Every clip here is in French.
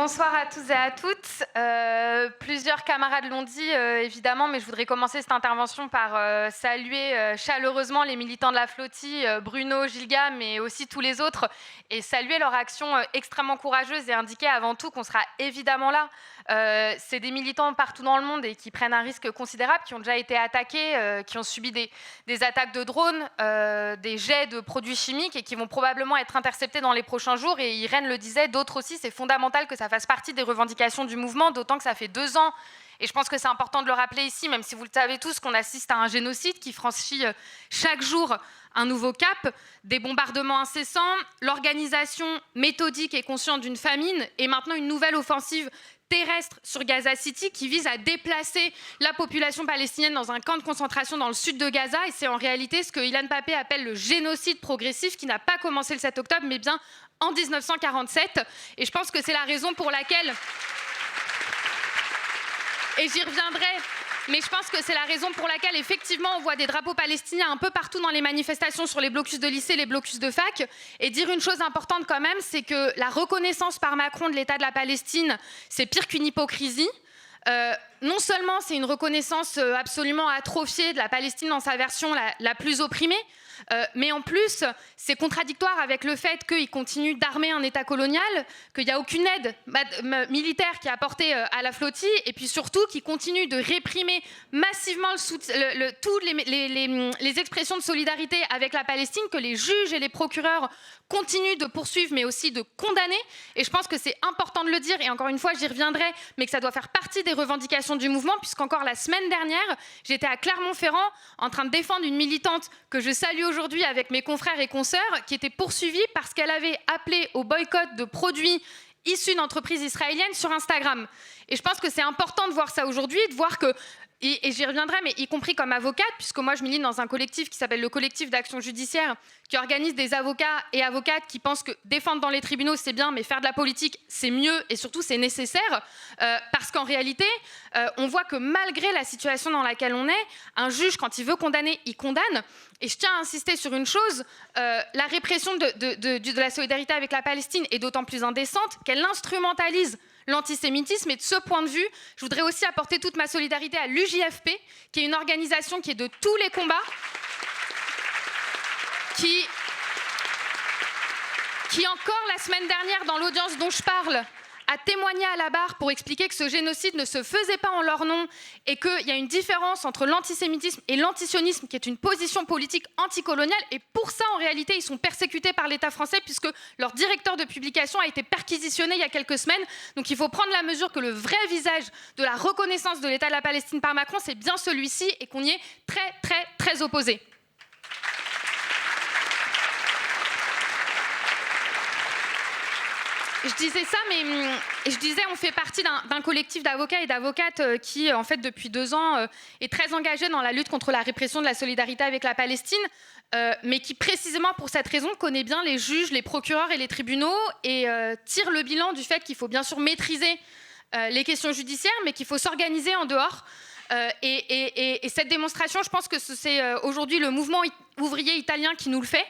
Bonsoir à tous et à toutes. Plusieurs camarades l'ont dit, évidemment, mais je voudrais commencer cette intervention par saluer chaleureusement les militants de la flottille, Bruno, Gilga, mais aussi tous les autres, et saluer leur action extrêmement courageuse et indiquer avant tout qu'on sera évidemment là. C'est des militants partout dans le monde et qui prennent un risque considérable, qui ont déjà été attaqués, qui ont subi des attaques de drones, des jets de produits chimiques et qui vont probablement être interceptés dans les prochains jours. Et Irène le disait, d'autres aussi, c'est fondamental que ça fasse partie des revendications du mouvement, d'autant que ça fait 2 ans. Et je pense que c'est important de le rappeler ici, même si vous le savez tous, qu'on assiste à un génocide qui franchit chaque jour un nouveau cap, des bombardements incessants, l'organisation méthodique et consciente d'une famine, et maintenant une nouvelle offensive terrestre sur Gaza City qui vise à déplacer la population palestinienne dans un camp de concentration dans le sud de Gaza. Et c'est en réalité ce que Ilan Pappé appelle le génocide progressif, qui n'a pas commencé le 7 octobre, mais bien en 1947. Et je pense que c'est la raison pour laquelle... Et j'y reviendrai, mais je pense que c'est la raison pour laquelle, effectivement, on voit des drapeaux palestiniens un peu partout dans les manifestations, sur les blocus de lycée, les blocus de fac. Et dire une chose importante quand même, c'est que la reconnaissance par Macron de l'État de la Palestine, c'est pire qu'une hypocrisie. Non seulement c'est une reconnaissance absolument atrophiée de la Palestine dans sa version la plus opprimée, mais en plus, c'est contradictoire avec le fait qu'il continue d'armer un État colonial, qu'il n'y a aucune aide militaire qui est apportée à la flottille, et puis surtout qu'il continue de réprimer massivement toutes les expressions de solidarité avec la Palestine, que les juges et les procureurs continuent de poursuivre, mais aussi de condamner. Et je pense que c'est important de le dire, et encore une fois, j'y reviendrai, mais que ça doit faire partie des revendications du mouvement, puisqu'encore la semaine dernière, j'étais à Clermont-Ferrand en train de défendre une militante que je salue aujourd'hui avec mes confrères et consoeurs, qui était poursuivie parce qu'elle avait appelé au boycott de produits issus d'entreprises israéliennes sur Instagram. Et je pense que c'est important de voir ça aujourd'hui, de voir que, et j'y reviendrai, mais y compris comme avocate, puisque moi je milite dans un collectif qui s'appelle le collectif d'action judiciaire, qui organise des avocats et avocates qui pensent que défendre dans les tribunaux c'est bien, mais faire de la politique c'est mieux et surtout c'est nécessaire, parce qu'en réalité on voit que malgré la situation dans laquelle on est, un juge, quand il veut condamner, il condamne. Et je tiens à insister sur une chose, la répression de la solidarité avec la Palestine est d'autant plus indécente qu'elle instrumentalise l'antisémitisme. Et de ce point de vue, je voudrais aussi apporter toute ma solidarité à l'UJFP, qui est une organisation qui est de tous les combats, qui encore la semaine dernière, dans l'audience dont je parle, a témoigné à la barre pour expliquer que ce génocide ne se faisait pas en leur nom et qu'il y a une différence entre l'antisémitisme et l'antisionisme, qui est une position politique anticoloniale. Et pour ça, en réalité, ils sont persécutés par l'État français, puisque leur directeur de publication a été perquisitionné il y a quelques semaines. Donc il faut prendre la mesure que le vrai visage de la reconnaissance de l'État de la Palestine par Macron, c'est bien celui-ci, et qu'on y est très, très, très opposé. Je disais ça, mais je disais, on fait partie d'un collectif d'avocats et d'avocates qui, en fait, depuis 2 ans, est très engagé dans la lutte contre la répression de la solidarité avec la Palestine, mais qui, précisément pour cette raison, connaît bien les juges, les procureurs et les tribunaux, et tire le bilan du fait qu'il faut bien sûr maîtriser les questions judiciaires, mais qu'il faut s'organiser en dehors. Et cette démonstration, je pense que c'est aujourd'hui le mouvement ouvrier italien qui nous le fait.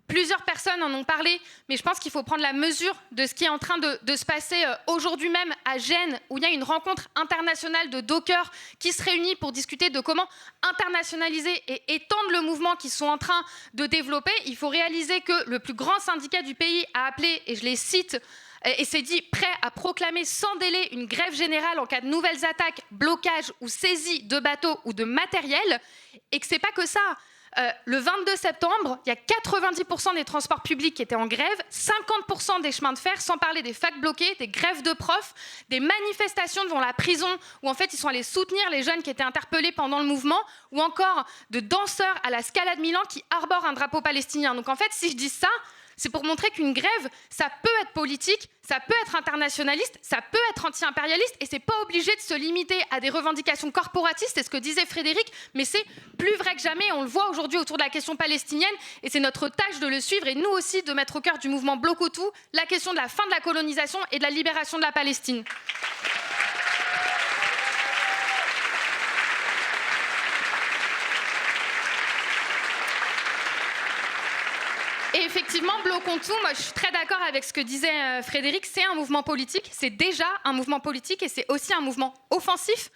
Plusieurs personnes en ont parlé, mais je pense qu'il faut prendre la mesure de ce qui est en train de se passer aujourd'hui même à Gênes, où il y a une rencontre internationale de dockers qui se réunit pour discuter de comment internationaliser et étendre le mouvement qu'ils sont en train de développer. Il faut réaliser que le plus grand syndicat du pays a appelé, et je les cite, et s'est dit prêt à proclamer sans délai une grève générale en cas de nouvelles attaques, blocages ou saisies de bateaux ou de matériel, et que c'est pas que ça. Le 22 septembre, il y a 90% des transports publics qui étaient en grève, 50% des chemins de fer, sans parler des facs bloqués, des grèves de profs, des manifestations devant la prison où en fait ils sont allés soutenir les jeunes qui étaient interpellés pendant le mouvement, ou encore de danseurs à la Scala de Milan qui arborent un drapeau palestinien. Donc en fait, si je dis ça, c'est pour montrer qu'une grève, ça peut être politique, ça peut être internationaliste, ça peut être anti-impérialiste, et c'est pas obligé de se limiter à des revendications corporatistes, c'est ce que disait Frédéric, mais c'est plus vrai que jamais, on le voit aujourd'hui autour de la question palestinienne, et c'est notre tâche de le suivre, et nous aussi de mettre au cœur du mouvement Bloc Hutu la question de la fin de la colonisation et de la libération de la Palestine. Et effectivement, bloquons tout. Moi, je suis très d'accord avec ce que disait Frédéric. C'est un mouvement politique. C'est déjà un mouvement politique et c'est aussi un mouvement offensif.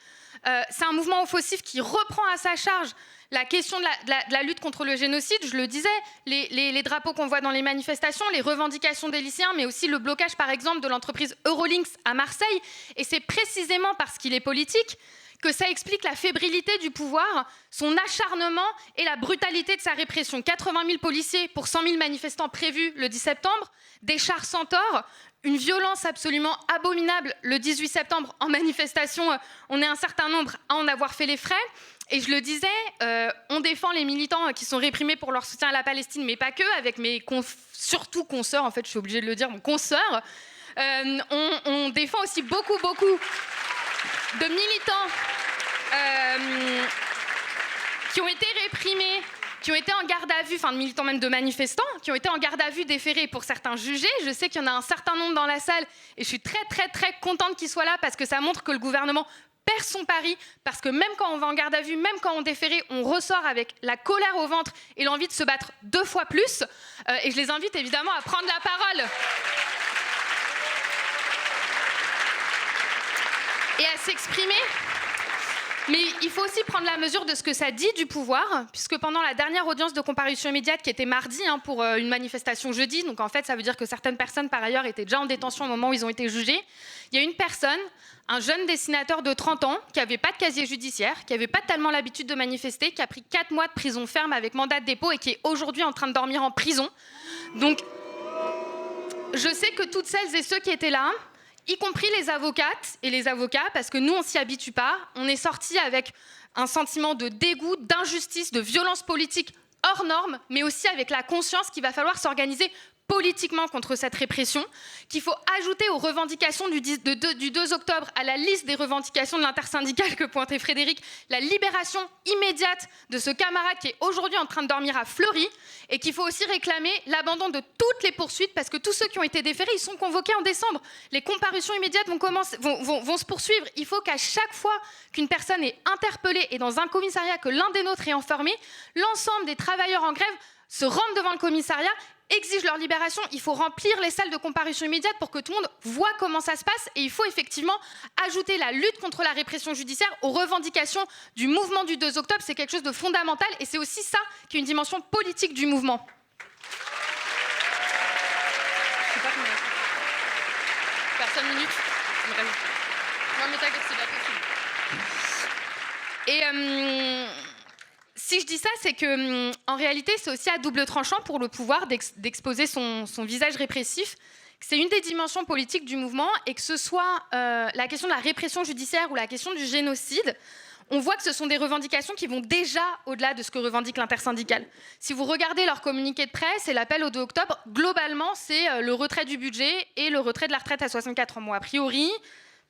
C'est un mouvement offensif qui reprend à sa charge la question de la lutte contre le génocide. Je le disais, les drapeaux qu'on voit dans les manifestations, les revendications des lycéens, mais aussi le blocage, par exemple, de l'entreprise Eurolinks à Marseille. Et c'est précisément parce qu'il est politique que ça explique la fébrilité du pouvoir, son acharnement et la brutalité de sa répression. 80 000 policiers pour 100 000 manifestants prévus le 10 septembre, des chars Centaures, une violence absolument abominable le 18 septembre en manifestation. On est un certain nombre à en avoir fait les frais. Et je le disais, on défend les militants qui sont réprimés pour leur soutien à la Palestine, mais pas que, avec mes surtout consoeurs, en fait, je suis obligée de le dire, mon consoeur. On défend aussi beaucoup de militants qui ont été réprimés, qui ont été en garde à vue, enfin de militants même de manifestants, qui ont été en garde à vue, déférés pour certains jugés. Je sais qu'il y en a un certain nombre dans la salle et je suis très contente qu'ils soient là parce que ça montre que le gouvernement perd son pari, parce que même quand on va en garde à vue, même quand on déféré, on ressort avec la colère au ventre et l'envie de se battre 2 fois plus. Et je les invite évidemment à prendre la parole et à s'exprimer. Mais il faut aussi prendre la mesure de ce que ça dit du pouvoir, puisque pendant la dernière audience de comparution immédiate, qui était mardi pour une manifestation jeudi, donc en fait ça veut dire que certaines personnes par ailleurs étaient déjà en détention au moment où ils ont été jugés, il y a une personne, un jeune dessinateur de 30 ans, qui n'avait pas de casier judiciaire, qui n'avait pas tellement l'habitude de manifester, qui a pris 4 mois de prison ferme avec mandat de dépôt et qui est aujourd'hui en train de dormir en prison. Donc je sais que toutes celles et ceux qui étaient là, y compris les avocates et les avocats, parce que nous, on ne s'y habitue pas. On est sortis avec un sentiment de dégoût, d'injustice, de violence politique hors norme, mais aussi avec la conscience qu'il va falloir s'organiser politiquement contre cette répression, qu'il faut ajouter aux revendications du 2 octobre, à la liste des revendications de l'intersyndicale que pointait Frédéric, la libération immédiate de ce camarade qui est aujourd'hui en train de dormir à Fleury, et qu'il faut aussi réclamer l'abandon de toutes les poursuites, parce que tous ceux qui ont été déférés, ils sont convoqués en décembre. Les comparutions immédiates vont se poursuivre. Il faut qu'à chaque fois qu'une personne est interpellée et dans un commissariat, que l'un des nôtres est enfermé, l'ensemble des travailleurs en grève se rendent devant le commissariat, exigent leur libération. Il faut remplir les salles de comparution immédiate pour que tout le monde voit comment ça se passe. Et il faut effectivement ajouter la lutte contre la répression judiciaire aux revendications du mouvement du 2 octobre. C'est quelque chose de fondamental et c'est aussi ça qui est une dimension politique du mouvement. Je sais pas combien. Personne minute. Non, mais t'inquiète, c'est pas possible. Et si je dis ça, c'est que en réalité, c'est aussi à double tranchant pour le pouvoir d'exposer son visage répressif. C'est une des dimensions politiques du mouvement, et que ce soit la question de la répression judiciaire ou la question du génocide, on voit que ce sont des revendications qui vont déjà au-delà de ce que revendique l'intersyndicale. Si vous regardez leur communiqué de presse et l'appel au 2 octobre, globalement, c'est le retrait du budget et le retrait de la retraite à 64 mois. A priori,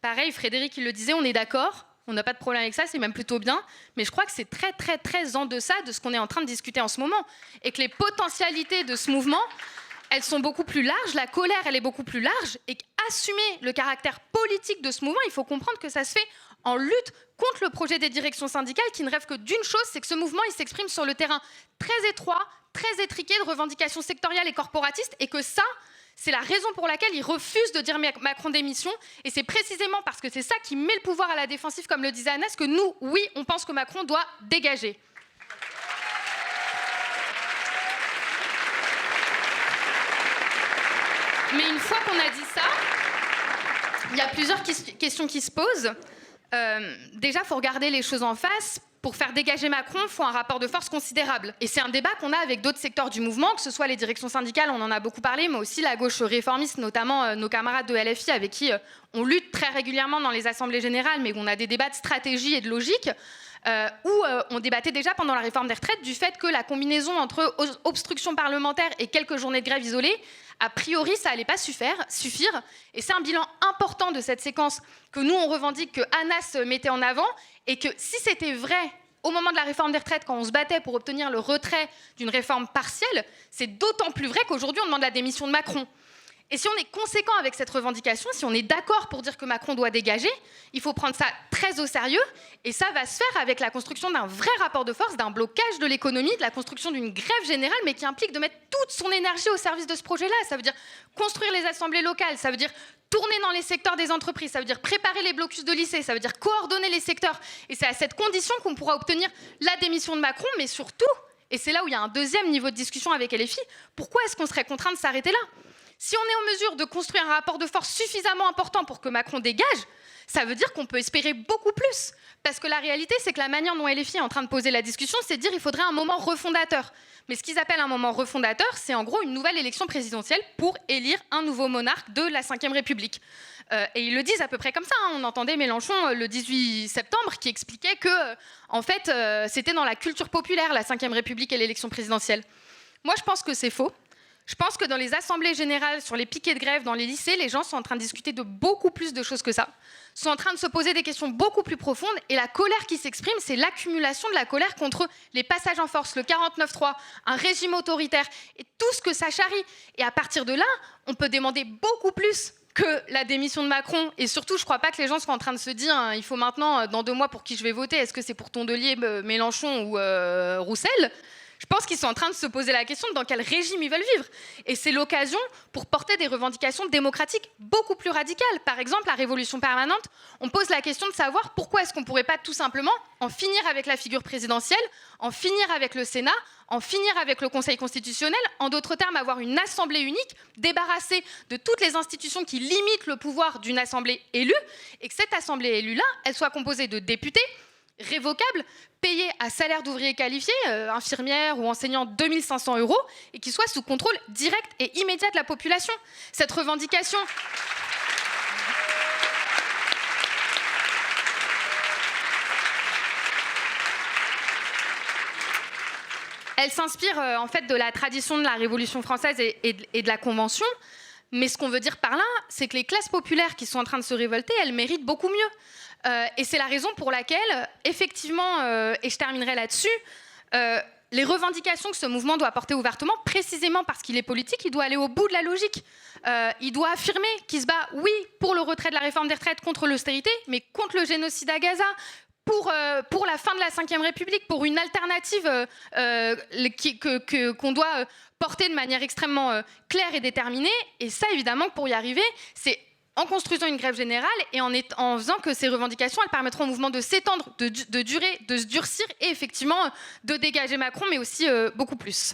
pareil, Frédéric il le disait, on est d'accord. On n'a pas de problème avec ça, c'est même plutôt bien. Mais je crois que c'est très en deçà de ce qu'on est en train de discuter en ce moment. Et que les potentialités de ce mouvement, elles sont beaucoup plus larges. La colère, elle est beaucoup plus large. Et qu'assumer le caractère politique de ce mouvement, il faut comprendre que ça se fait en lutte contre le projet des directions syndicales qui ne rêvent que d'une chose, c'est que ce mouvement, il s'exprime sur le terrain très étroit, très étriqué de revendications sectorielles et corporatistes. Et que ça, c'est la raison pour laquelle ils refusent de dire Macron démission. Et c'est précisément parce que c'est ça qui met le pouvoir à la défensive, comme le disait Agnès, que nous, oui, on pense que Macron doit dégager. Mais une fois qu'on a dit ça, il y a plusieurs questions qui se posent. Déjà, il faut regarder les choses en face. Pour faire dégager Macron, il faut un rapport de force considérable. Et c'est un débat qu'on a avec d'autres secteurs du mouvement, que ce soit les directions syndicales, on en a beaucoup parlé, mais aussi la gauche réformiste, notamment nos camarades de LFI avec qui on lutte très régulièrement dans les assemblées générales, mais où on a des débats de stratégie et de logique, où on débattait déjà pendant la réforme des retraites du fait que la combinaison entre obstruction parlementaire et quelques journées de grève isolées, a priori, ça n'allait pas suffire. Et c'est un bilan important de cette séquence que nous, on revendique, que Anas mettait en avant, et que si c'était vrai au moment de la réforme des retraites, quand on se battait pour obtenir le retrait d'une réforme partielle, c'est d'autant plus vrai qu'aujourd'hui, on demande la démission de Macron. Et si on est conséquent avec cette revendication, si on est d'accord pour dire que Macron doit dégager, il faut prendre ça très au sérieux. Et ça va se faire avec la construction d'un vrai rapport de force, d'un blocage de l'économie, de la construction d'une grève générale, mais qui implique de mettre toute son énergie au service de ce projet-là. Ça veut dire construire les assemblées locales, ça veut dire tourner dans les secteurs des entreprises, ça veut dire préparer les blocus de lycée, ça veut dire coordonner les secteurs. Et c'est à cette condition qu'on pourra obtenir la démission de Macron, mais surtout, et c'est là où il y a un deuxième niveau de discussion avec LFI, pourquoi est-ce qu'on serait contraint de s'arrêter là ? Si on est en mesure de construire un rapport de force suffisamment important pour que Macron dégage, ça veut dire qu'on peut espérer beaucoup plus. Parce que la réalité, c'est que la manière dont LFI est en train de poser la discussion, c'est de dire qu'il faudrait un moment refondateur. Mais ce qu'ils appellent un moment refondateur, c'est en gros une nouvelle élection présidentielle pour élire un nouveau monarque de la Ve République. Et ils le disent à peu près comme ça. On entendait Mélenchon le 18 septembre qui expliquait que, en fait, c'était dans la culture populaire, la Ve République et l'élection présidentielle. Moi, je pense que c'est faux. Je pense que dans les assemblées générales, sur les piquets de grève, dans les lycées, les gens sont en train de discuter de beaucoup plus de choses que ça. Sont en train de se poser des questions beaucoup plus profondes. Et la colère qui s'exprime, c'est l'accumulation de la colère contre les passages en force, le 49-3, un régime autoritaire et tout ce que ça charrie. Et à partir de là, on peut demander beaucoup plus que la démission de Macron. Et surtout, je ne crois pas que les gens soient en train de se dire hein, il faut maintenant, dans 2 mois, pour qui je vais voter, est-ce que c'est pour Tondelier, Mélenchon ou Roussel ? Je pense qu'ils sont en train de se poser la question de dans quel régime ils veulent vivre. Et c'est l'occasion pour porter des revendications démocratiques beaucoup plus radicales. Par exemple, la révolution permanente, on pose la question de savoir pourquoi est-ce qu'on ne pourrait pas tout simplement en finir avec la figure présidentielle, en finir avec le Sénat, en finir avec le Conseil constitutionnel, en d'autres termes, avoir une assemblée unique, débarrassée de toutes les institutions qui limitent le pouvoir d'une assemblée élue, et que cette assemblée élue-là, elle soit composée de députés, révocables, payés à salaire d'ouvrier qualifié, infirmière ou enseignant 2 500 €, et qui soient sous contrôle direct et immédiat de la population. Cette revendication... Elle s'inspire en fait de la tradition de la Révolution française et de la Convention. Mais ce qu'on veut dire par là, c'est que les classes populaires qui sont en train de se révolter, elles méritent beaucoup mieux. Et c'est la raison pour laquelle, effectivement, et je terminerai là-dessus, les revendications que ce mouvement doit porter ouvertement, précisément parce qu'il est politique, il doit aller au bout de la logique. Il doit affirmer qu'il se bat, oui, pour le retrait de la réforme des retraites, contre l'austérité, mais contre le génocide à Gaza, pour la fin de la Ve République, pour une alternative qu'on doit porter de manière extrêmement claire et déterminée. Et ça, évidemment, pour y arriver, c'est en construisant une grève générale et en faisant que ces revendications, elles permettront au mouvement de s'étendre, de durer, de se durcir et effectivement de dégager Macron, mais aussi beaucoup plus.